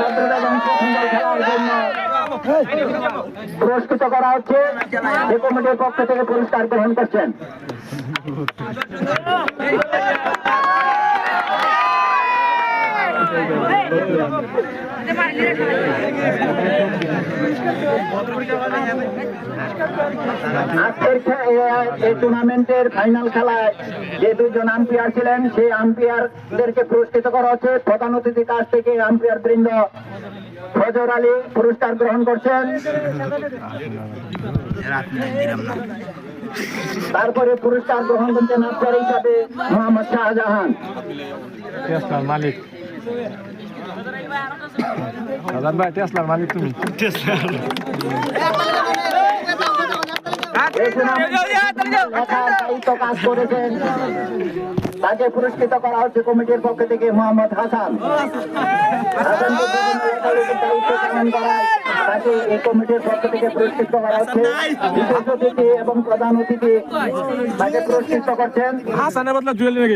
ভদ্রতা এবং সুন্দর খেলার জন্য পুরস্কৃত করা হচ্ছে। এই কমিটির পক্ষ থেকে পুরস্কার গ্রহণ করছেন। আজকের এই টুর্নামেন্টের ফাইনাল খেলায় যে দুজন আম্পায়ার ছিলেন সেই আম্পায়ারদেরকে পুরস্কৃত করা হচ্ছে। প্রধান অতিথির কাছ থেকে আম্পায়ার বৃন্দ ফজর আলী পুরস্কার গ্রহণ করছেন। তারপরে পুরস্কার গ্রহণ করছেন আম্পায়ার হিসাবে মোহাম্মদ শাহজাহান মালিক। ভাই টেসলার মালিক তুমি। কাজ করেছেন তাকে পুরস্কৃত করা হচ্ছে কমিটির পক্ষ থেকে মোহাম্মদ হাসান। তাকে এই কমিটির পক্ষ থেকে পুরস্কৃত করা হচ্ছে। বিশেষ অতিথি এবং প্রধান অতিথি তাকে পুরস্কৃত করছেন। হাসানের বদলা জুয়েল নাকি?